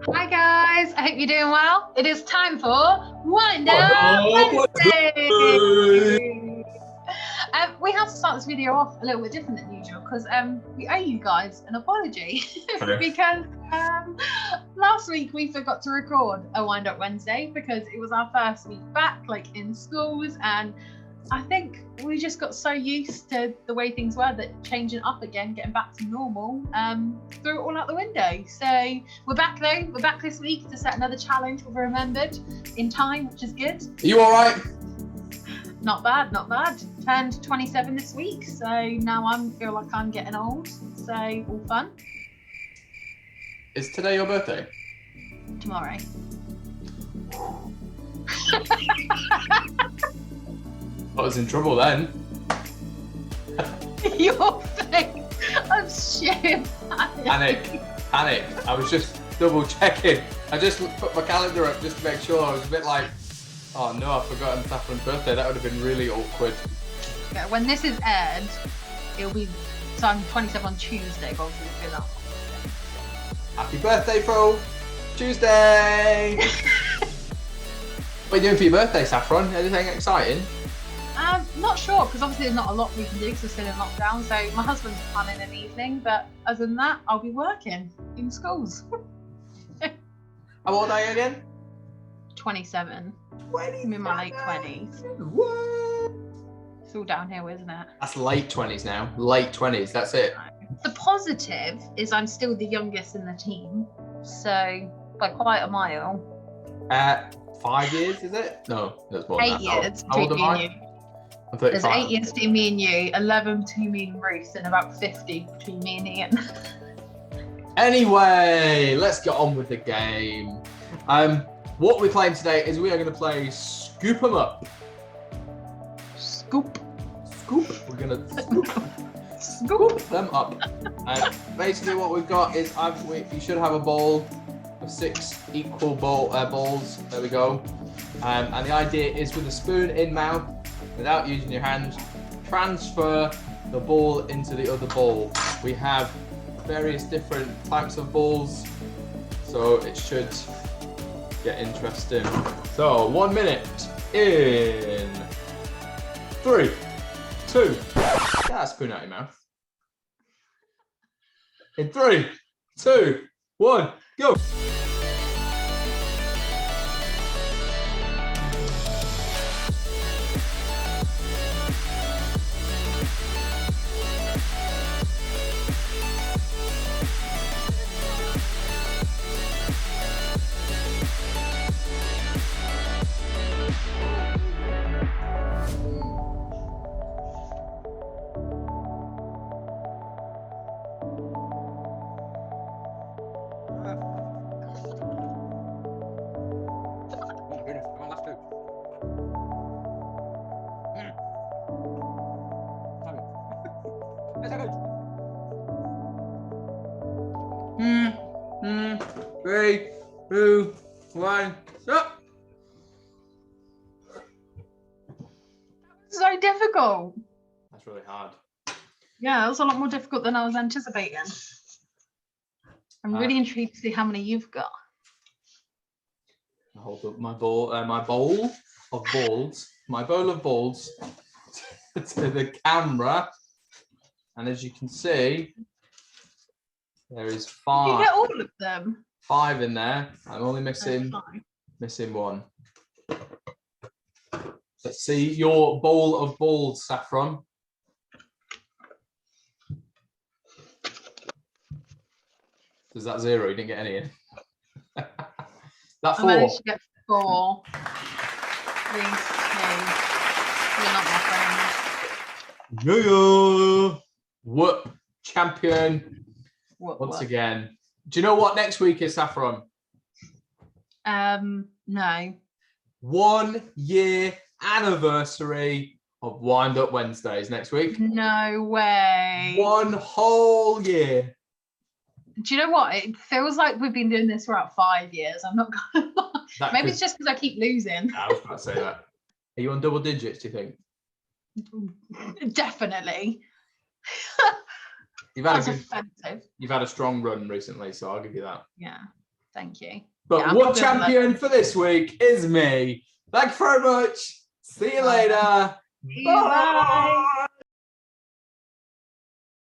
Hi guys, I hope you're doing well. It is time for Wind Up Hello, Wednesday. We have to start this video off a little bit different than usual because we owe you guys an apology because last week we forgot to record a Wind Up Wednesday because it was our first week back, like in schools, and I think we just got so used to the way things were that changing up again, getting back to normal, threw it all out the window. So we're back though. We're back this week to set another challenge we've remembered in time, which is good. Are you all right? Not bad, not bad. Turned 27 this week, so now I feel like I'm getting old. So all fun. Is today your birthday? Tomorrow. I was in trouble then. Your face. I'm shit. Panic. I was just double checking. I just put my calendar up just to make sure. I was a bit like, oh no, I've forgotten Saffron's birthday. That would have been really awkward. Yeah, when this is aired, it'll be, so I'm 27 on Tuesday, but obviously it's going out. Happy birthday, bro. Tuesday. What are you doing for your birthday, Saffron? Anything exciting? Not sure, because obviously there's not a lot we can do because we're still in lockdown. So my husband's planning an evening, but other than that, I'll be working in schools. How old are you again? 27. 20. I'm in my late 20s. What? It's all downhill, isn't it? That's late 20s now. Late 20s, that's it. The positive is I'm still the youngest in the team, so by quite a mile. 5 years, is it? No, that's more than 8 years How old between am me I? and you. I'm There's 35. 8 years between me and you, 11 between me and Ruth, and about 50 between me and Ian. Anyway, let's get on with the game. What we're playing today is we are going to play Scoop 'em Up. Scoop. We're going to scoop them up. Basically, what we've got is you should have a bowl of 6 equal balls. There we go. And the idea is with a spoon in mouth, without using your hands, transfer the ball into the other bowl. We have various different types of balls, so it should get interesting. So 1 minute in 3, 2. Get that spoon out of your mouth. In 3, 2, 1, go. Three, 2, 1, stop. So difficult. That's really hard. Yeah, that was a lot more difficult than I was anticipating. I'm really intrigued to see how many you've got. I hold up my bowl of balls to the camera, and as you can see, there is 5. Did you get all of them? 5 in there. I'm only missing Fine. 1. Let's see your bowl of balls, Saffron. Is that 0? You didn't get any in. That 4. I managed to get 4. 3, 2. You're not my friend. Yeah. What champion once again. Do you know what next week is, Saffron? No. 1 year anniversary of Wind Up Wednesdays next week. No way. 1 whole year. Do you know what? It feels like we've been doing this for about 5 years. I'm not gonna lie. Maybe it's just because I keep losing. I was about to say that. Are you on double digits, do you think? Definitely. You've had That's offensive. you've had a strong run recently, so I'll give you that. Yeah. Thank you. But what champion for this week is me. Thank you very much. See you later. Bye.